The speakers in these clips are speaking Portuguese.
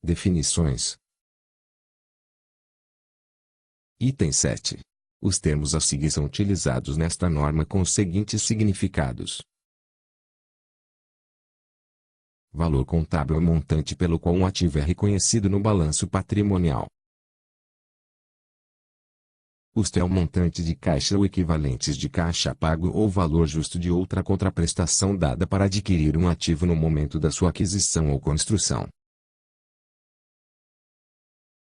Definições. Item 7. Os termos a seguir são utilizados nesta norma com os seguintes significados. Valor contábil é o montante pelo qual um ativo é reconhecido no balanço patrimonial. Custo é o montante de caixa ou equivalentes de caixa pago ou valor justo de outra contraprestação dada para adquirir um ativo no momento da sua aquisição ou construção.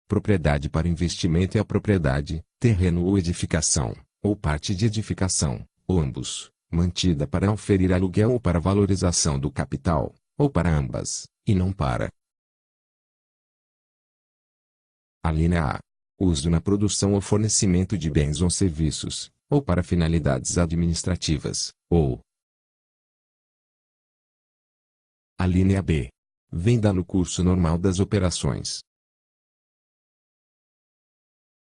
Propriedade para investimento é a propriedade, terreno ou edificação, ou parte de edificação, ou ambos, mantida para oferir aluguel ou para valorização do capital, ou para ambas, e não para. Alínea A. Uso na produção ou fornecimento de bens ou serviços, ou para finalidades administrativas, ou. Alínea B. Venda no curso normal das operações.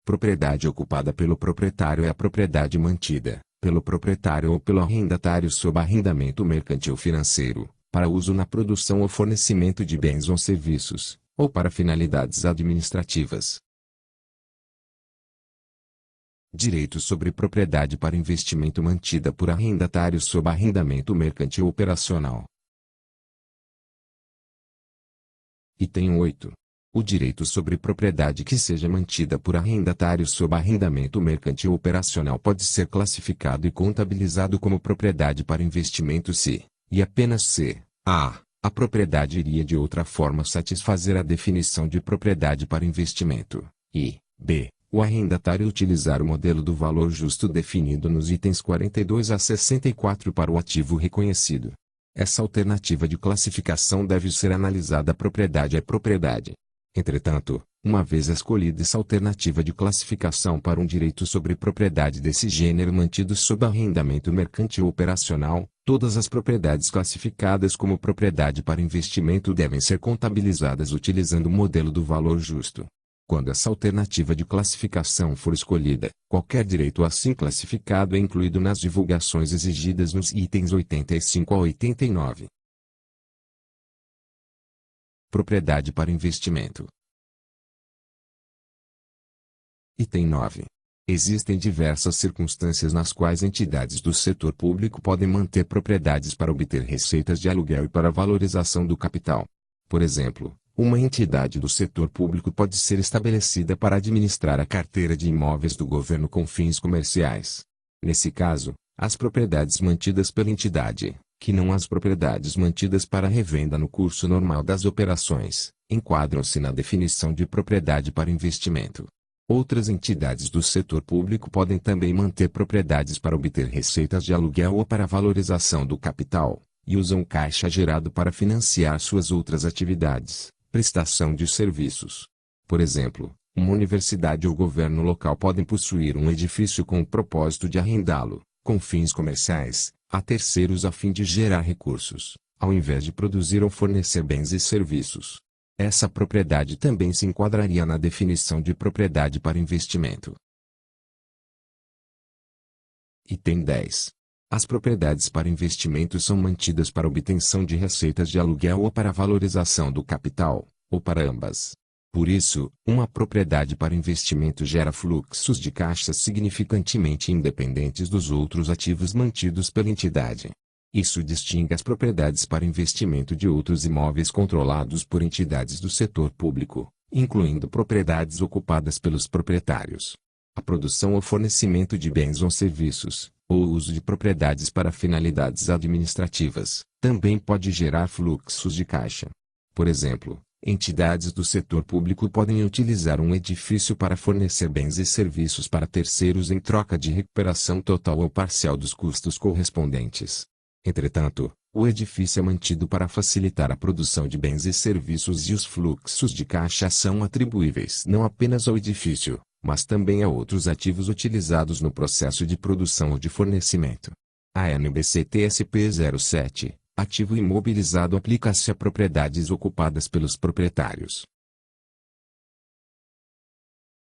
Propriedade ocupada pelo proprietário é a propriedade mantida, pelo proprietário ou pelo arrendatário sob arrendamento mercantil financeiro, para uso na produção ou fornecimento de bens ou serviços, ou para finalidades administrativas. Direito sobre propriedade para investimento mantida por arrendatário sob arrendamento mercantil operacional. Item 8. O direito sobre propriedade que seja mantida por arrendatário sob arrendamento mercantil operacional pode ser classificado e contabilizado como propriedade para investimento se, e apenas se, a propriedade iria de outra forma satisfazer a definição de propriedade para investimento, e, b, o arrendatário utilizar o modelo do valor justo definido nos itens 42 a 64 para o ativo reconhecido. Essa alternativa de classificação deve ser analisada propriedade a propriedade. Entretanto, uma vez escolhida essa alternativa de classificação para um direito sobre propriedade desse gênero mantido sob arrendamento mercantil operacional, todas as propriedades classificadas como propriedade para investimento devem ser contabilizadas utilizando o modelo do valor justo. Quando essa alternativa de classificação for escolhida, qualquer direito assim classificado é incluído nas divulgações exigidas nos itens 85 a 89. Propriedade para investimento. Item 9. Existem diversas circunstâncias nas quais entidades do setor público podem manter propriedades para obter receitas de aluguel e para valorização do capital. Por exemplo, uma entidade do setor público pode ser estabelecida para administrar a carteira de imóveis do governo com fins comerciais. Nesse caso, as propriedades mantidas pela entidade, que não as propriedades mantidas para revenda no curso normal das operações, enquadram-se na definição de propriedade para investimento. Outras entidades do setor público podem também manter propriedades para obter receitas de aluguel ou para valorização do capital, e usam caixa gerado para financiar suas outras atividades, prestação de serviços. Por exemplo, uma universidade ou governo local podem possuir um edifício com o propósito de arrendá-lo, com fins comerciais, a terceiros a fim de gerar recursos, ao invés de produzir ou fornecer bens e serviços. Essa propriedade também se enquadraria na definição de propriedade para investimento. Item 10. As propriedades para investimento são mantidas para obtenção de receitas de aluguel ou para valorização do capital, ou para ambas. Por isso, uma propriedade para investimento gera fluxos de caixa significantemente independentes dos outros ativos mantidos pela entidade. Isso distingue as propriedades para investimento de outros imóveis controlados por entidades do setor público, incluindo propriedades ocupadas pelos proprietários. A produção ou fornecimento de bens ou serviços, ou o uso de propriedades para finalidades administrativas, também pode gerar fluxos de caixa. Por exemplo, entidades do setor público podem utilizar um edifício para fornecer bens e serviços para terceiros em troca de recuperação total ou parcial dos custos correspondentes. Entretanto, o edifício é mantido para facilitar a produção de bens e serviços e os fluxos de caixa são atribuíveis não apenas ao edifício, mas também a outros ativos utilizados no processo de produção ou de fornecimento. A NBC-TSP 07, ativo imobilizado, aplica-se a propriedades ocupadas pelos proprietários.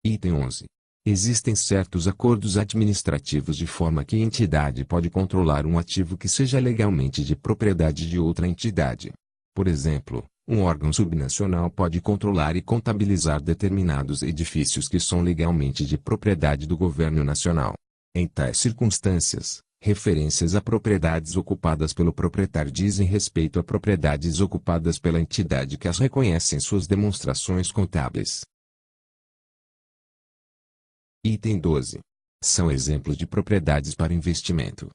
Item 11. Existem certos acordos administrativos de forma que a entidade pode controlar um ativo que seja legalmente de propriedade de outra entidade. Por exemplo, Um órgão subnacional pode controlar e contabilizar determinados edifícios que são legalmente de propriedade do governo nacional. Em tais circunstâncias, referências a propriedades ocupadas pelo proprietário dizem respeito a propriedades ocupadas pela entidade que as reconhece em suas demonstrações contábeis. Item 12. São exemplos de propriedades para investimento.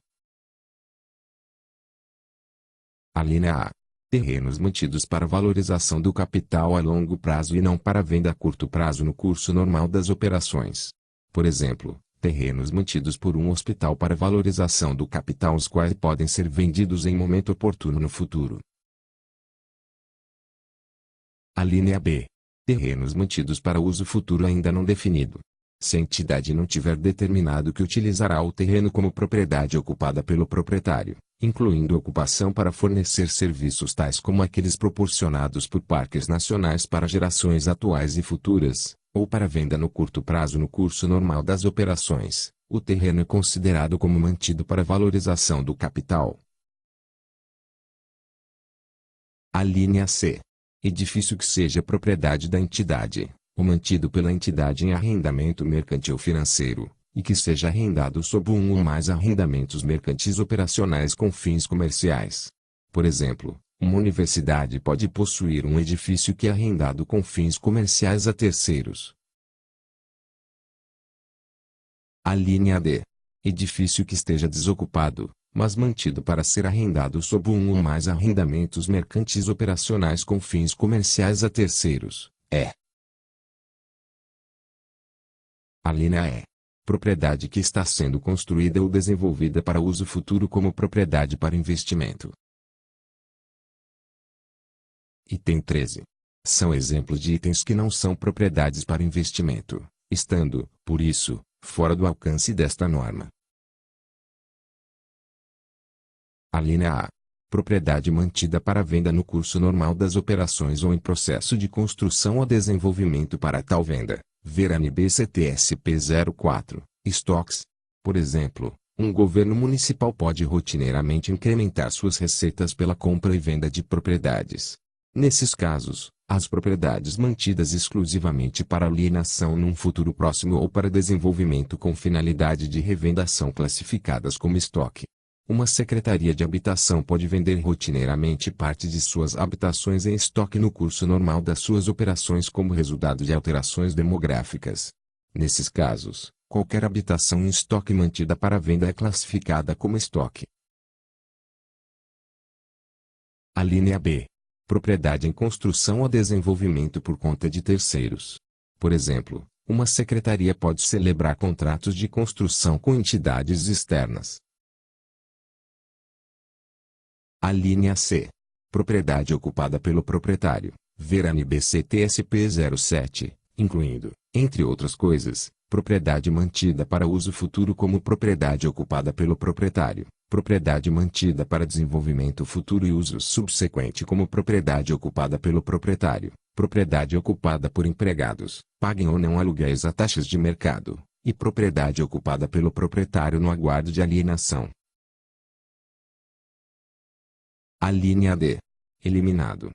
Alínea A. Terrenos mantidos para valorização do capital a longo prazo e não para venda a curto prazo no curso normal das operações. Por exemplo, terrenos mantidos por um hospital para valorização do capital os quais podem ser vendidos em momento oportuno no futuro. Alínea B. Terrenos mantidos para uso futuro ainda não definido. Se a entidade não tiver determinado que utilizará o terreno como propriedade ocupada pelo proprietário, incluindo ocupação para fornecer serviços tais como aqueles proporcionados por parques nacionais para gerações atuais e futuras, ou para venda no curto prazo no curso normal das operações, o terreno é considerado como mantido para valorização do capital. Alínea C. Edifício que seja propriedade da entidade, ou mantido pela entidade em arrendamento mercantil financeiro, e que seja arrendado sob um ou mais arrendamentos mercantis operacionais com fins comerciais. Por exemplo, uma universidade pode possuir um edifício que é arrendado com fins comerciais a terceiros. Alínea D. Edifício que esteja desocupado, mas mantido para ser arrendado sob um ou mais arrendamentos mercantis operacionais com fins comerciais a terceiros. Alínea E. Propriedade que está sendo construída ou desenvolvida para uso futuro como propriedade para investimento. Item 13. São exemplos de itens que não são propriedades para investimento, estando, por isso, fora do alcance desta norma. Alínea A. Propriedade mantida para venda no curso normal das operações ou em processo de construção ou desenvolvimento para tal venda. Ver ANB-CTSP 04, estoques. Por exemplo, um governo municipal pode rotineiramente incrementar suas receitas pela compra e venda de propriedades. Nesses casos, as propriedades mantidas exclusivamente para alienação num futuro próximo ou para desenvolvimento com finalidade de revenda são classificadas como estoque. Uma secretaria de habitação pode vender rotineiramente parte de suas habitações em estoque no curso normal das suas operações como resultado de alterações demográficas. Nesses casos, qualquer habitação em estoque mantida para venda é classificada como estoque. Alínea B. Propriedade em construção ou desenvolvimento por conta de terceiros. Por exemplo, uma secretaria pode celebrar contratos de construção com entidades externas. Alínea C. Propriedade ocupada pelo proprietário. Ver ANB-CTSP 07, incluindo, entre outras coisas, propriedade mantida para uso futuro como propriedade ocupada pelo proprietário, propriedade mantida para desenvolvimento futuro e uso subsequente como propriedade ocupada pelo proprietário, propriedade ocupada por empregados, paguem ou não aluguéis a taxas de mercado, e propriedade ocupada pelo proprietário no aguardo de alienação. Alínea D. Eliminado.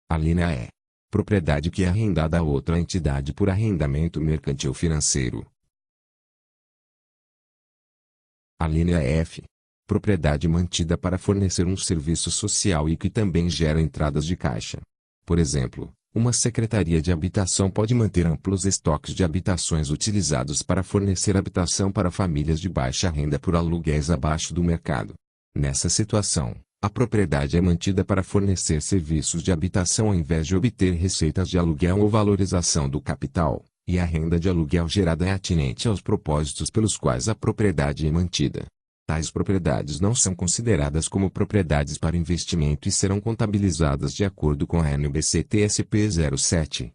Alínea E. Propriedade que é arrendada a outra entidade por arrendamento mercantil financeiro. Alínea F. Propriedade mantida para fornecer um serviço social e que também gera entradas de caixa. Por exemplo, uma secretaria de habitação pode manter amplos estoques de habitações utilizados para fornecer habitação para famílias de baixa renda por aluguéis abaixo do mercado. Nessa situação, a propriedade é mantida para fornecer serviços de habitação ao invés de obter receitas de aluguel ou valorização do capital, e a renda de aluguel gerada é atinente aos propósitos pelos quais a propriedade é mantida. Tais propriedades não são consideradas como propriedades para investimento e serão contabilizadas de acordo com a ANB-CTSP 07.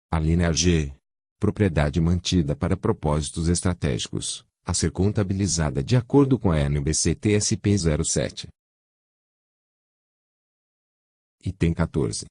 Alínea G. Propriedade mantida para propósitos estratégicos, a ser contabilizada de acordo com a ANB-CTSP 07. Item 14.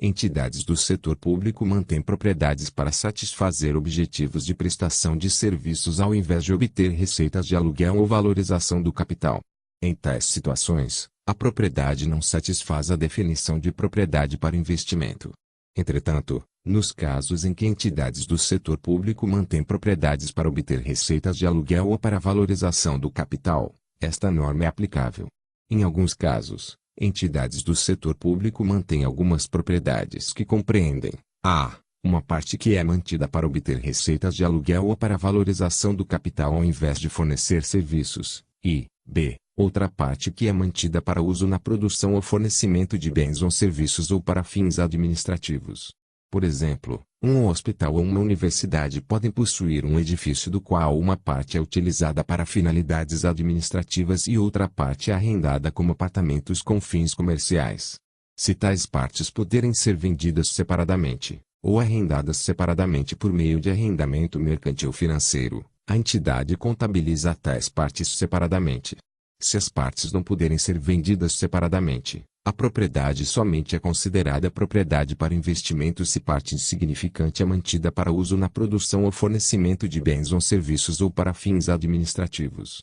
Entidades do setor público mantêm propriedades para satisfazer objetivos de prestação de serviços ao invés de obter receitas de aluguel ou valorização do capital. Em tais situações, a propriedade não satisfaz a definição de propriedade para investimento. Entretanto, nos casos em que entidades do setor público mantêm propriedades para obter receitas de aluguel ou para valorização do capital, esta norma é aplicável. Em alguns casos, entidades do setor público mantêm algumas propriedades que compreendem: a. Uma parte que é mantida para obter receitas de aluguel ou para valorização do capital ao invés de fornecer serviços, e b. Outra parte que é mantida para uso na produção ou fornecimento de bens ou serviços ou para fins administrativos. Por exemplo, um hospital ou uma universidade podem possuir um edifício do qual uma parte é utilizada para finalidades administrativas e outra parte é arrendada como apartamentos com fins comerciais. Se tais partes puderem ser vendidas separadamente, ou arrendadas separadamente por meio de arrendamento mercantil financeiro, a entidade contabiliza tais partes separadamente. Se as partes não puderem ser vendidas separadamente, a propriedade somente é considerada propriedade para investimento se parte insignificante é mantida para uso na produção ou fornecimento de bens ou serviços ou para fins administrativos.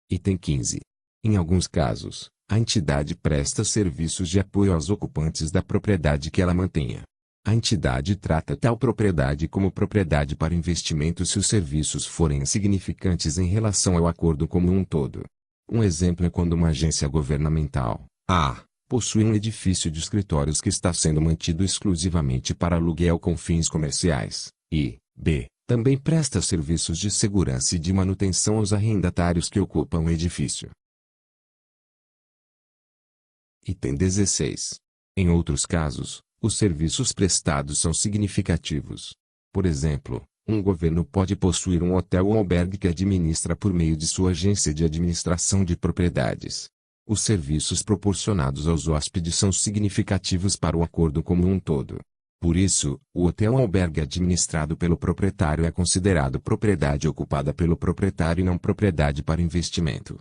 Item 15. Em alguns casos, a entidade presta serviços de apoio aos ocupantes da propriedade que ela mantenha. A entidade trata tal propriedade como propriedade para investimento se os serviços forem insignificantes em relação ao acordo como um todo. Um exemplo é quando uma agência governamental, a. possui um edifício de escritórios que está sendo mantido exclusivamente para aluguel com fins comerciais, e, b. também presta serviços de segurança e de manutenção aos arrendatários que ocupam o edifício. Item 16. Em outros casos, os serviços prestados são significativos. Por exemplo, um governo pode possuir um hotel ou albergue que administra por meio de sua agência de administração de propriedades. Os serviços proporcionados aos hóspedes são significativos para o acordo como um todo. Por isso, o hotel ou albergue administrado pelo proprietário é considerado propriedade ocupada pelo proprietário e não propriedade para investimento.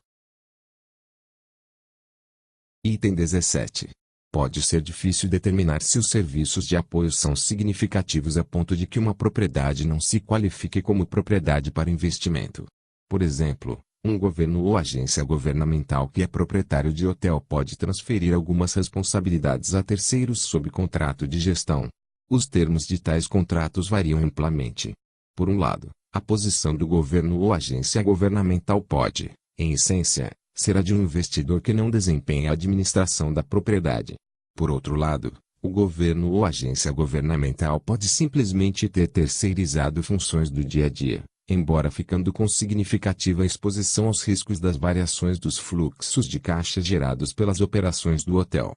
Item 17. Pode ser difícil determinar se os serviços de apoio são significativos a ponto de que uma propriedade não se qualifique como propriedade para investimento. Por exemplo, um governo ou agência governamental que é proprietário de hotel pode transferir algumas responsabilidades a terceiros sob contrato de gestão. Os termos de tais contratos variam amplamente. Por um lado, a posição do governo ou agência governamental pode, em essência, ser a de um investidor que não desempenha a administração da propriedade. Por outro lado, o governo ou agência governamental pode simplesmente ter terceirizado funções do dia a dia, embora ficando com significativa exposição aos riscos das variações dos fluxos de caixa gerados pelas operações do hotel.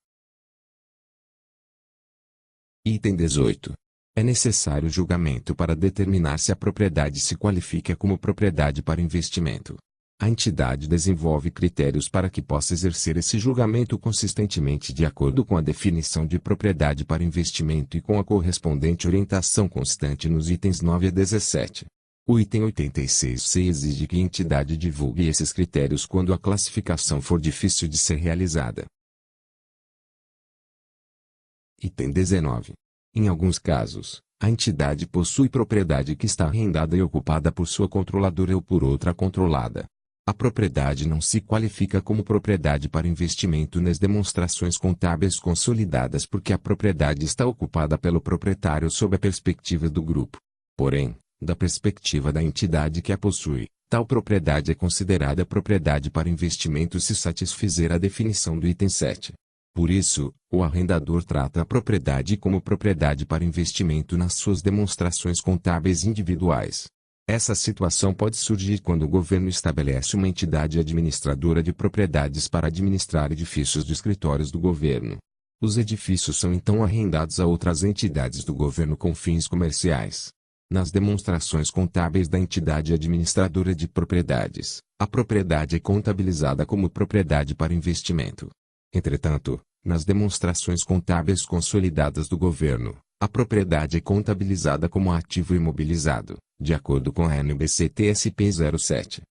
Item 18. É necessário julgamento para determinar se a propriedade se qualifica como propriedade para investimento. A entidade desenvolve critérios para que possa exercer esse julgamento consistentemente de acordo com a definição de propriedade para investimento e com a correspondente orientação constante nos itens 9 a 17. O item 86C exige que a entidade divulgue esses critérios quando a classificação for difícil de ser realizada. Item 19. Em alguns casos, a entidade possui propriedade que está arrendada e ocupada por sua controladora ou por outra controlada. A propriedade não se qualifica como propriedade para investimento nas demonstrações contábeis consolidadas porque a propriedade está ocupada pelo proprietário sob a perspectiva do grupo. Porém, da perspectiva da entidade que a possui, tal propriedade é considerada propriedade para investimento se satisfizer a definição do item 7. Por isso, o arrendador trata a propriedade como propriedade para investimento nas suas demonstrações contábeis individuais. Essa situação pode surgir quando o governo estabelece uma entidade administradora de propriedades para administrar edifícios de escritórios do governo. Os edifícios são então arrendados a outras entidades do governo com fins comerciais. Nas demonstrações contábeis da entidade administradora de propriedades, a propriedade é contabilizada como propriedade para investimento. Entretanto, nas demonstrações contábeis consolidadas do governo, a propriedade é contabilizada como ativo imobilizado, de acordo com a NBC-TSP 07.